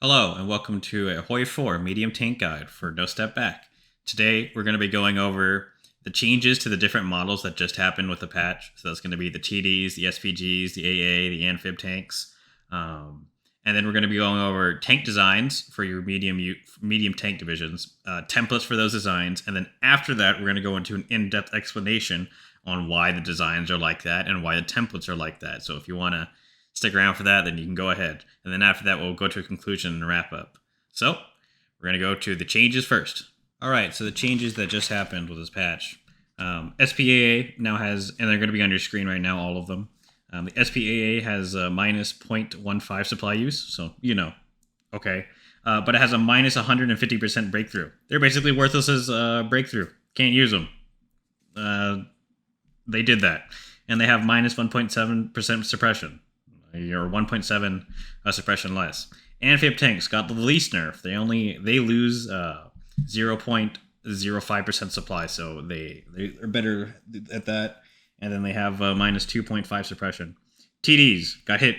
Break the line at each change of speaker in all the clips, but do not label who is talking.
Hello and welcome to a Hoi 4 medium tank guide for NoStepBack. Today we're going to be going over the changes to the different models that just happened with the patch. So that's going to be the TDs, the SPGs, the AA, the Amphib tanks. And then we're going to be going over tank designs for your medium tank divisions, templates for those designs, and then after that we're going to go into an in-depth explanation on why the designs are like that and why the templates are like that. So if you want to stick around for that, then you can go ahead. And then after that, we'll go to a conclusion and wrap up. So we're going to go to the changes first. All right, so the changes that just happened with this patch. SPAA now has, and they're going to be on your screen right now, all of them. The SPAA has a minus 0.15 supply use, so you know, okay. But it has a minus 150% breakthrough. They're basically worthless as breakthrough. Can't use them. They did that. And they have minus 1.7% suppression. Or 1.7 suppression less. Amphib tanks got the least nerf. They lose 0.05% supply, so they're better at that. And then they have minus 2.5 suppression. TDs got hit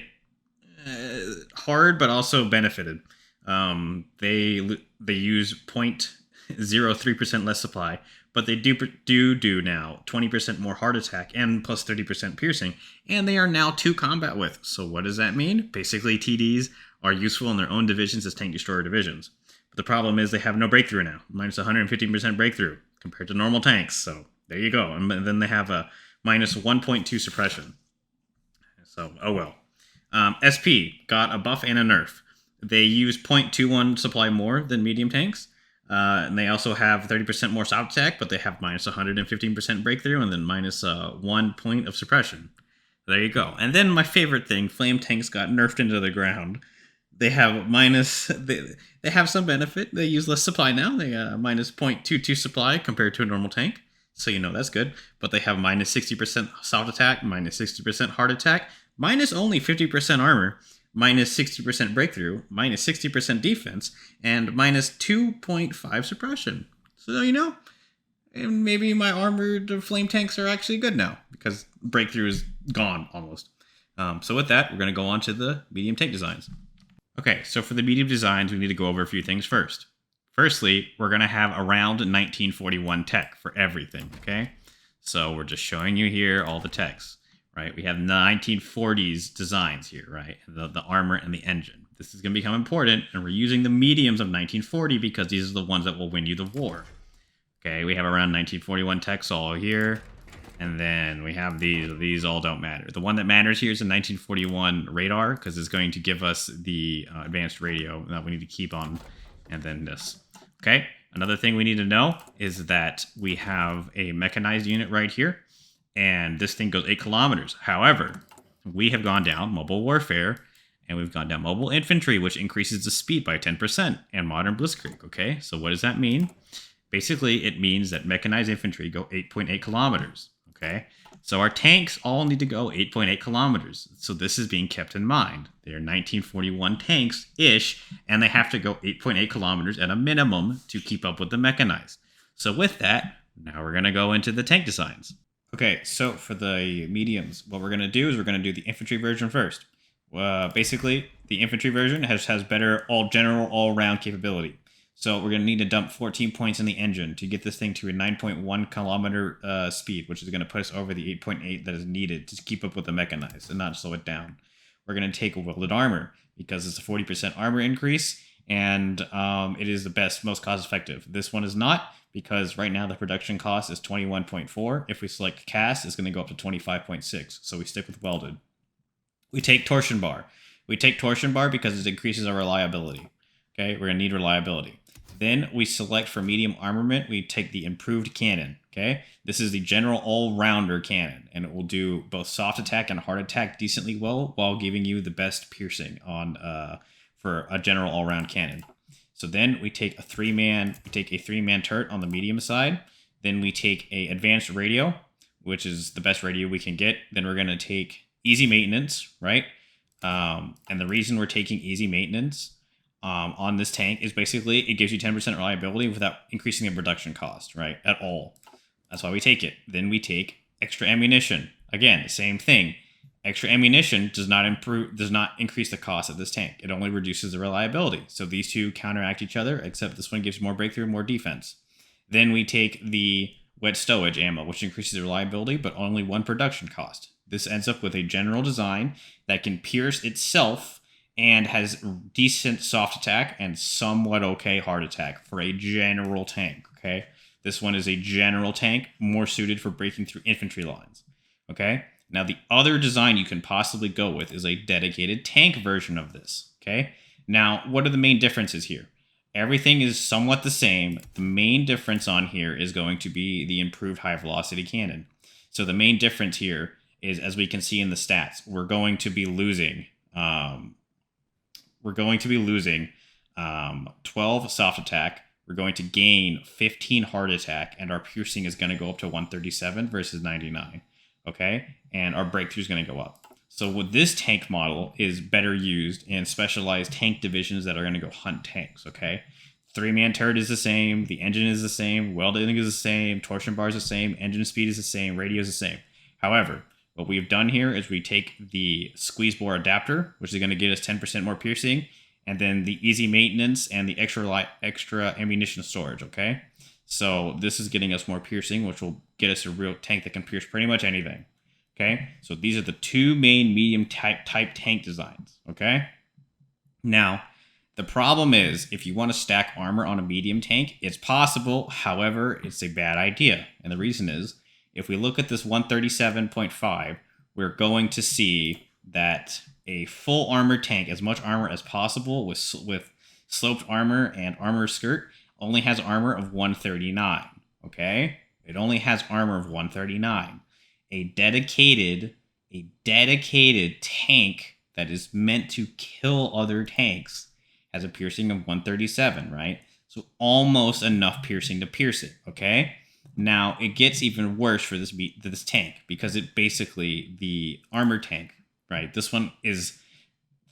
hard, but also benefited. They use 0.03% less supply, but they do now 20% more heart attack and plus 30% piercing, and they are now 2 combat with. So what does that mean? Basically, TDs are useful in their own divisions as tank destroyer divisions. But the problem is they have no breakthrough now, minus 115% breakthrough compared to normal tanks. So there you go. And then they have a minus 1.2 suppression. So, oh well. SP got a buff and a nerf. They use 0.21 supply more than medium tanks. And they also have 30% more soft attack, but they have minus 115% breakthrough and then minus 1 point of suppression. There you go. And then my favorite thing, flame tanks got nerfed into the ground. They have they have some benefit. They use less supply now. They minus 0.22 supply compared to a normal tank. So you know that's good. But they have minus 60% soft attack, minus 60% hard attack, minus only 50% armor, minus 60% breakthrough, minus 60% defense, and minus 2.5 suppression. So, you know, and maybe my armored flame tanks are actually good now because breakthrough is gone almost. So with that, we're going to go on to the medium tank designs. Okay, so for the medium designs, we need to go over a few things first. Firstly, we're going to have around 1941 tech for everything, okay? So we're just showing you here all the techs. Right, we have 1940s designs here, right? The armor and the engine. This is going to become important, and we're using the mediums of 1940 because these are the ones that will win you the war. Okay, we have around 1941 techs all here, and then we have these. These all don't matter. The one that matters here is the 1941 radar because it's going to give us the advanced radio that we need to keep on, and then this. Okay, another thing we need to know is that we have a mechanized unit right here. And this thing goes 8 kilometers. However, we have gone down mobile warfare, and we've gone down mobile infantry, which increases the speed by 10%, and modern blitzkrieg, okay? So what does that mean? Basically, it means that mechanized infantry go 8.8 kilometers, okay? So our tanks all need to go 8.8 kilometers. So this is being kept in mind. They are 1941 tanks-ish, and they have to go 8.8 kilometers at a minimum to keep up with the mechanized. So with that, now we're going to go into the tank designs. Okay, so for the mediums, what we're going to do is we're going to do the infantry version first. Basically, the infantry version has better all-round capability. So we're going to need to dump 14 points in the engine to get this thing to a 9.1 kilometer speed, which is going to put us over the 8.8 that is needed to keep up with the mechanized and not slow it down. We're going to take a welded armor because it's a 40% armor increase, and it is the best, most cost-effective. This one is not, because right now the production cost is 21.4. If we select cast, it's going to go up to 25.6. So we stick with welded. We take torsion bar. We take torsion bar because it increases our reliability. Okay, we're going to need reliability. Then we select for medium armament, we take the improved cannon. Okay, this is the general all-rounder cannon, and it will do both soft attack and hard attack decently well while giving you the best piercing on for a general all-round cannon. So then we take a 3-man turret on the medium side. Then we take a advanced radio, which is the best radio we can get. Then we're going to take easy maintenance, right? And the reason we're taking easy maintenance on this tank is basically it gives you 10% reliability without increasing the production cost, right? At all. That's why we take it. Then we take extra ammunition. Again, the same thing. Extra ammunition does not increase the cost of this tank. It only reduces the reliability. So these two counteract each other, except this one gives more breakthrough, more defense. Then we take the wet stowage ammo, which increases the reliability, but only 1 production cost. This ends up with a general design that can pierce itself and has decent soft attack and somewhat okay hard attack for a general tank, okay? This one is a general tank, more suited for breaking through infantry lines, okay? Now, the other design you can possibly go with is a dedicated tank version of this, okay? Now, what are the main differences here? Everything is somewhat the same. The main difference on here is going to be the improved high-velocity cannon. So the main difference here is, as we can see in the stats, we're going to be losing 12 soft attack. We're going to gain 15 hard attack, and our piercing is going to go up to 137 versus 99. Okay, and our breakthrough is going to go up. So with this tank model is better used in specialized tank divisions that are going to go hunt tanks. Okay, 3-man turret is the same, the engine is the same, welding is the same, torsion bar is the same, engine speed is the same, radio is the same. However, what we've done here is we take the squeeze bore adapter, which is going to get us 10% more piercing, and then the easy maintenance and the extra ammunition storage. Okay. So this is getting us more piercing, which will get us a real tank that can pierce pretty much anything. Okay, so these are the two main medium type tank designs. Okay, now the problem is if you want to stack armor on a medium tank, it's possible. However, it's a bad idea, and the reason is if we look at this 137.5, we're going to see that a full armor tank, as much armor as possible with sloped armor and armor skirt, only has armor of 139, okay? It only has armor of 139. A dedicated tank that is meant to kill other tanks has a piercing of 137, right? So almost enough piercing to pierce it, okay? Now, it gets even worse for this tank because it basically, the armor tank, right? This one is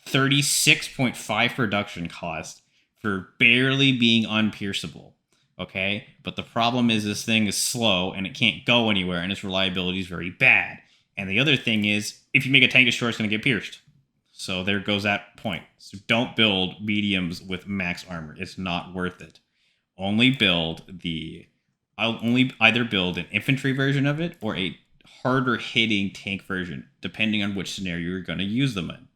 36.5 production cost for barely being unpierceable, okay? But the problem is this thing is slow and it can't go anywhere and its reliability is very bad. And the other thing is, if you make a tank destroyer, it's going to get pierced. So there goes that point. So don't build mediums with max armor. It's not worth it. I'll only either build an infantry version of it or a harder hitting tank version, depending on which scenario you're going to use them in,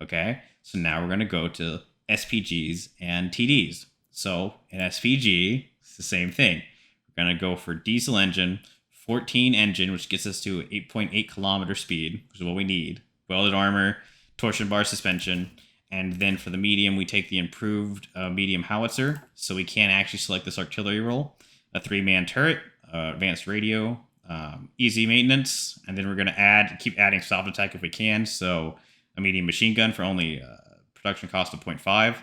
okay? So now we're going to go to SPGs and TDs. So in SPG, it's the same thing. We're going to go for diesel engine, 14 engine, which gets us to 8.8 kilometer speed, which is what we need. Welded armor, torsion bar suspension. And then for the medium, we take the improved medium howitzer. So we can actually select this artillery role. A 3-man turret, advanced radio, easy maintenance. And then we're going to keep adding soft attack if we can. So a medium machine gun for only production cost of 0.5,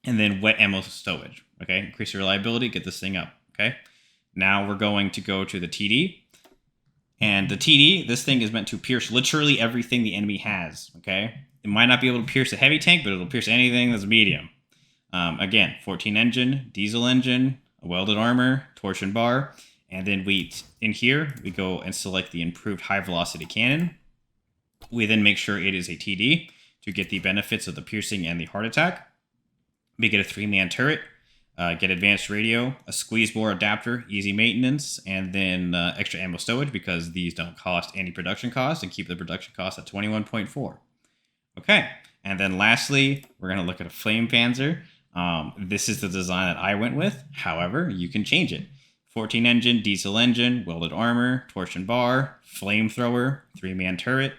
and then wet ammo stowage. Okay, increase your reliability, get this thing up. Okay, now we're going to go to the TD, and the TD, this thing is meant to pierce literally everything the enemy has. Okay, it might not be able to pierce a heavy tank, but it'll pierce anything that's medium. Again, 14 engine, diesel engine, a welded armor, torsion bar, and then in here we go and select the improved high velocity cannon. We then make sure it is a TD to get the benefits of the piercing and the heart attack. We get a 3-man turret, get advanced radio, a squeeze bore adapter, easy maintenance, and then extra ammo stowage because these don't cost any production cost and keep the production cost at 21.4. Okay, and then lastly, we're going to look at a flame panzer. This is the design that I went with. However, you can change it. 14 engine, diesel engine, welded armor, torsion bar, flamethrower, 3-man turret,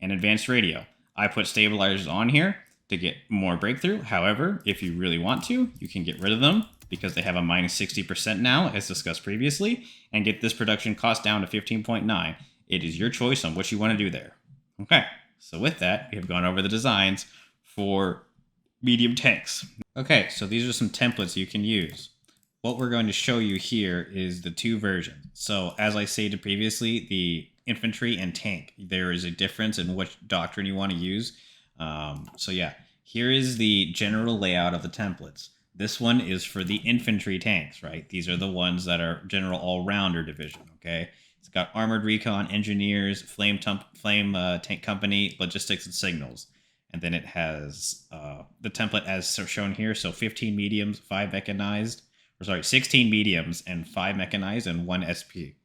and advanced radio. I put stabilizers on here to get more breakthrough. However, if you really want to, you can get rid of them because they have a minus 60% now, as discussed previously, and get this production cost down to 15.9. It is your choice on what you want to do there. Okay, so with that, we have gone over the designs for medium tanks. Okay, so these are some templates you can use. What we're going to show you here is the two versions. So as I stated previously, the infantry and tank, there is a difference in which doctrine you want to use. So yeah, here is the general layout of the templates. This one is for the infantry tanks, right? These are the ones that are general all-rounder division, okay? It's got armored recon, engineers, flame tank company, logistics, and signals. And then it has the template as shown here. So 15 mediums, 5 mechanized, 16 mediums and 5 mechanized and 1 SP.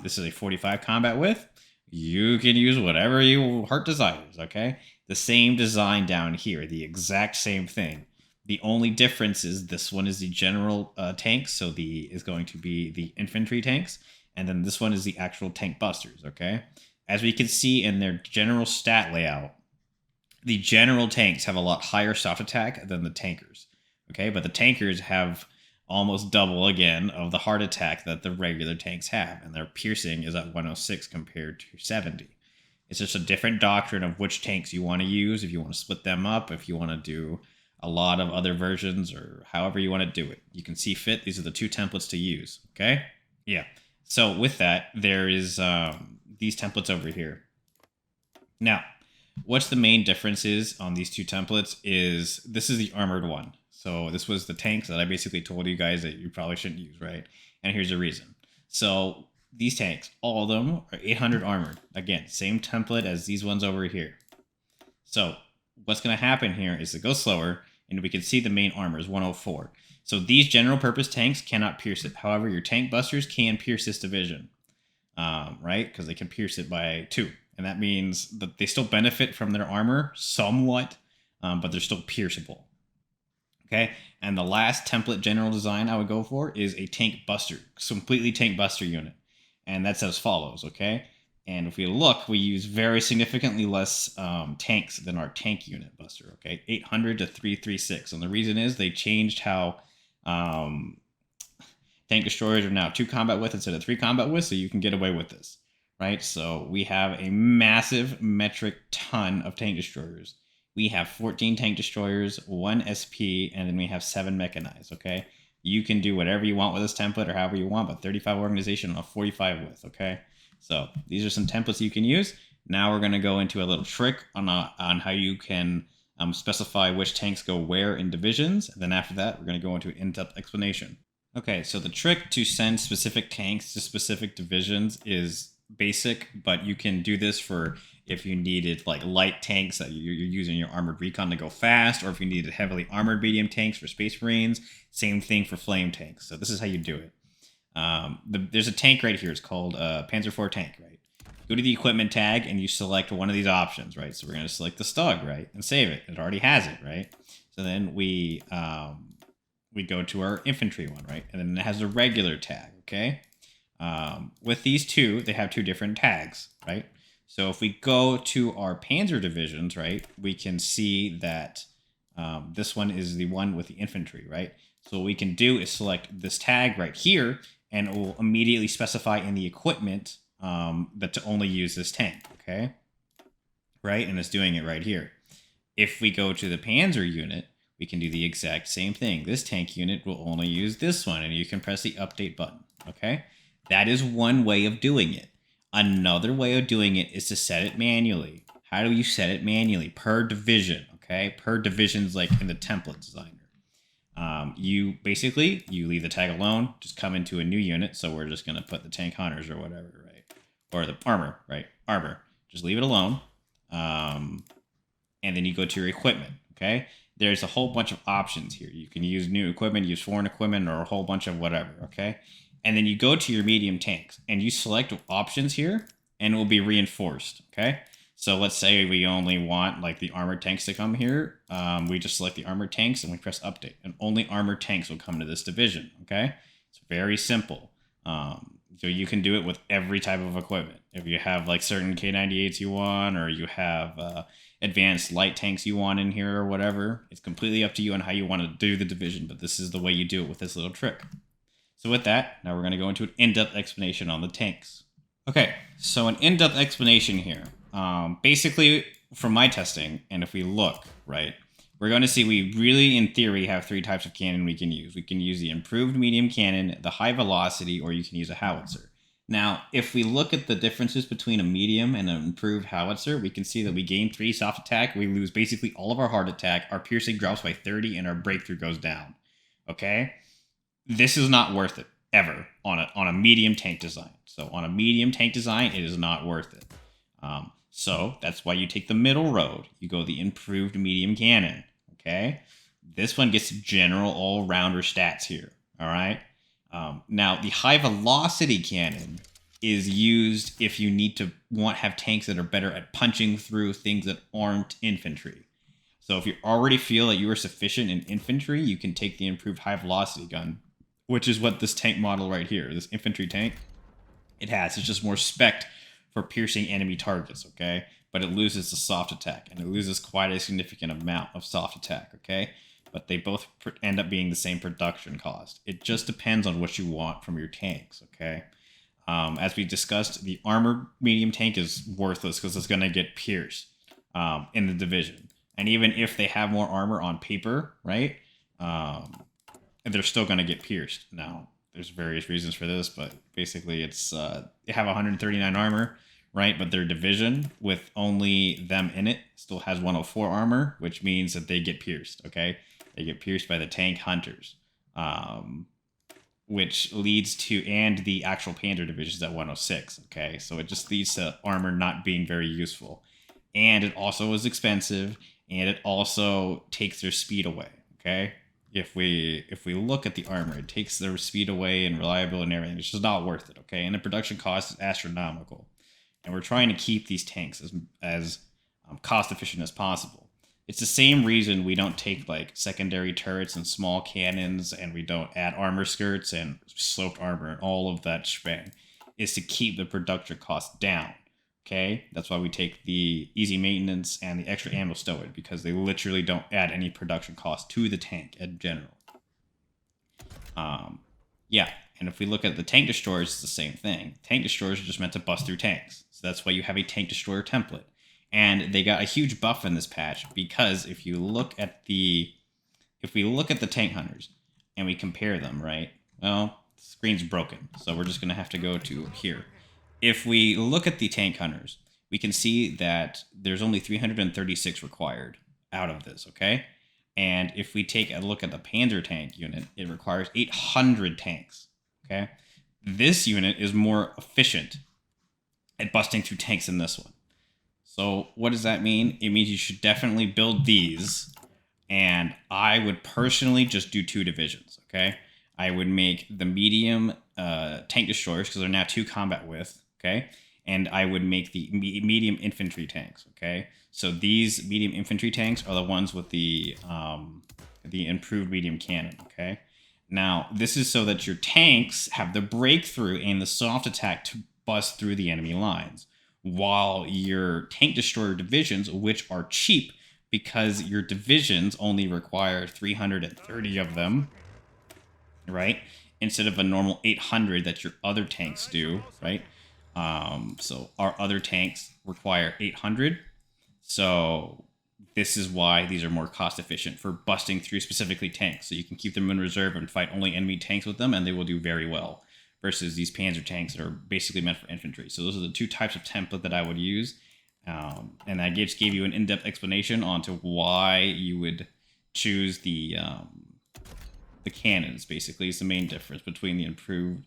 This is a 45 combat width. You can use whatever your heart desires, okay? The same design down here, the exact same thing. The only difference is this one is the general tanks, so is going to be the infantry tanks, and then this one is the actual tank busters, okay? As we can see in their general stat layout, the general tanks have a lot higher soft attack than the tankers, okay? But the tankers have almost double again of the heart attack that the regular tanks have, and their piercing is at 106 compared to 70. It's just a different doctrine of which tanks you want to use, if you want to split them up, if you want to do a lot of other versions, or however you want to do it. You can see fit. These are the 2 templates to use, okay? Yeah. So with that, there is these templates over here. Now, what's the main differences on these 2 templates is this is the armored one. So this was the tanks that I basically told you guys that you probably shouldn't use, right? And here's the reason. So these tanks, all of them are 800 armored. Again, same template as these ones over here. So what's going to happen here is to go slower, and we can see the main armor is 104. So these general purpose tanks cannot pierce it. However, your tank busters can pierce this division, right? Because they can pierce it by 2. And that means that they still benefit from their armor somewhat, but they're still pierceable. Okay, and the last template general design I would go for is a tank buster, completely tank buster unit. And that's as follows, okay? And if we look, we use very significantly less tanks than our tank unit buster, okay? 800 to 336. And the reason is they changed how tank destroyers are now 2 combat width instead of 3 combat width, so you can get away with this, right? So we have a massive metric ton of tank destroyers. We have 14 tank destroyers, 1 SP, and then we have 7 mechanized, okay? You can do whatever you want with this template or however you want, but 35 organization on a 45 width, okay? So these are some templates you can use. Now we're going to go into a little trick on how you can specify which tanks go where in divisions. And then after that, we're going to go into an in-depth explanation. Okay, so the trick to send specific tanks to specific divisions is basic, but you can do this for if you needed like light tanks that you're using your armored recon to go fast, or if you needed heavily armored medium tanks for Space Marines. Same thing for flame tanks. So this is how you do it. There's a tank right here. It's called Panzer IV tank, right? Go to the equipment tag and you select one of these options, right? So we're going to select the Stug, right? And save it. It already has it, right? So then we go to our infantry one, right? And then it has a regular tag, okay? With these 2, they have 2 different tags, right? So if we go to our Panzer divisions, right, we can see that this one is the one with the infantry, right? So what we can do is select this tag right here, and it will immediately specify in the equipment that to only use this tank, okay? Right, and it's doing it right here. If we go to the Panzer unit, we can do the exact same thing. This tank unit will only use this one, and you can press the update button, okay? That is one way of doing it. Another way of doing it is to set it manually. How do you set it manually? Per division, okay? Per division's like in the template designer. You leave the tag alone, just come into a new unit. So we're just going to put the tank hunters or whatever, right? Or the armor, right? Armor. Just leave it alone. And then you go to your equipment, okay? There's a whole bunch of options here. You can use new equipment, use foreign equipment, or a whole bunch of whatever, okay? And then you go to your medium tanks and you select options here and it will be reinforced, okay? So let's say we only want like the armored tanks to come here. We just select the armored tanks and we press update, and only armored tanks will come to this division, okay? It's very simple. So you can do it with every type of equipment. If you have like certain K98s you want, or you have advanced light tanks you want in here or whatever, it's completely up to you on how you want to do the division, but this is the way you do it with this little trick. So with that, now we're going to go into an in-depth explanation on the tanks. Okay, so an in-depth explanation here. Basically, from my testing, and if we look, right, we're going to see we really, in theory, have 3 types of cannon we can use. We can use the improved medium cannon, the high velocity, or you can use a howitzer. Now, if we look at the differences between a medium and an improved howitzer, we can see that we gain 3 soft attack, we lose basically all of our hard attack, our piercing drops by 30, and our breakthrough goes down. Okay? This is not worth it. ever on a medium tank design. So on a medium tank design, it is not worth it. So that's why you take the middle road. You go the improved medium cannon. Okay, this one gets general all-rounder stats here. All right. Now the high velocity cannon is used if you need to have tanks that are better at punching through things that aren't infantry. So if you already feel that you are sufficient in infantry, you can take the improved high velocity gun, which is what this tank model right here, this infantry tank, it has. It's just more spec'd for piercing enemy targets, okay? But it loses the soft attack, and it loses quite a significant amount of soft attack, okay? But they both end up being the same production cost. It just depends on what you want from your tanks, okay? As we discussed, the armored medium tank is worthless because it's going to get pierced in the division. And even if they have more armor on paper, right, they're still going to get pierced. Now, there's various reasons for this, but basically it's they have 139 armor, right? But their division with only them in it still has 104 armor, which means that they get pierced, okay? They get pierced by the tank hunters, which leads to, and the actual Panzer divisions at 106, okay? So it just leads to armor not being very useful. And it also is expensive, and it also takes their speed away, okay? If we look at the armor, it takes their speed away and reliability and everything. It's just not worth it, okay? And the production cost is astronomical. And we're trying to keep these tanks as cost efficient as possible. It's the same reason we don't take like secondary turrets and small cannons, and we don't add armor skirts and sloped armor and all of that shebang, is to keep the production cost down. Okay, that's why we take the easy maintenance and the extra ammo stowage, because they literally don't add any production cost to the tank in general. Yeah, and if we look at the tank destroyers, it's the same thing. Tank destroyers are just meant to bust through tanks, so that's why you have a tank destroyer template. And they got a huge buff in this patch, because if we look at the tank hunters and we compare them, right? Well, the screen's broken, so we're just gonna have to go to here. If we look at the tank hunters, we can see that there's only 336 required out of this, okay? And if we take a look at the Panzer tank unit, it requires 800 tanks, okay? This unit is more efficient at busting through tanks than this one. So what does that mean? It means you should definitely build these, and I would personally just do 2 divisions, okay? I would make the medium tank destroyers, because they're now 2 combat width, okay? And I would make the medium infantry tanks, okay? So these medium infantry tanks are the ones with the improved medium cannon, okay? Now, this is so that your tanks have the breakthrough and the soft attack to bust through the enemy lines, while your tank destroyer divisions, which are cheap because your divisions only require 330 of them, right? Instead of a normal 800 that your other tanks do, right? So our other tanks require 800. So this is why these are more cost efficient for busting through specifically tanks. So you can keep them in reserve and fight only enemy tanks with them, and they will do very well, versus these Panzer tanks that are basically meant for infantry. So those are the 2 types of template that I would use. And I just gave you an in-depth explanation onto why you would choose the cannons. Basically, is the main difference between the improved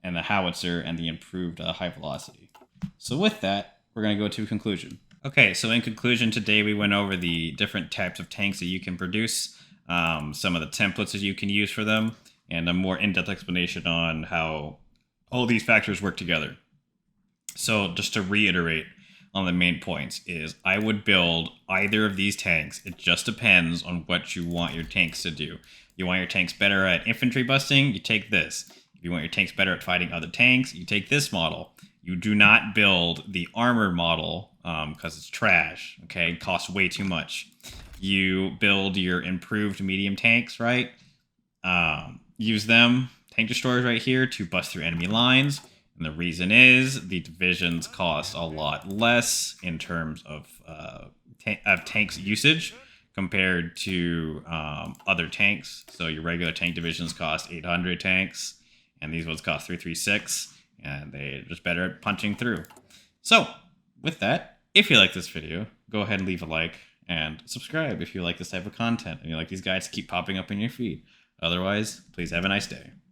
and the howitzer and the improved high velocity. So with that, we're going to go to a conclusion. Okay, so in conclusion, today we went over the different types of tanks that you can produce, some of the templates that you can use for them, and a more in-depth explanation on how all these factors work together. So just to reiterate on the main points is I would build either of these tanks. It just depends on what you want your tanks to do. You want your tanks better at infantry busting, you take this. If you want your tanks better at fighting other tanks, you take this model. You do not build the armored model because it's trash, okay? It costs way too much. You build your improved medium tanks, right? Use them, tank destroyers right here, to bust through enemy lines. And the reason is the divisions cost a lot less in terms of tanks usage compared to other tanks. So your regular tank divisions cost 800 tanks, and these ones cost 336, and they're just better at punching through. So with that, if you like this video, go ahead and leave a like and subscribe if you like this type of content and you like these guides to keep popping up in your feed. Otherwise, please have a nice day.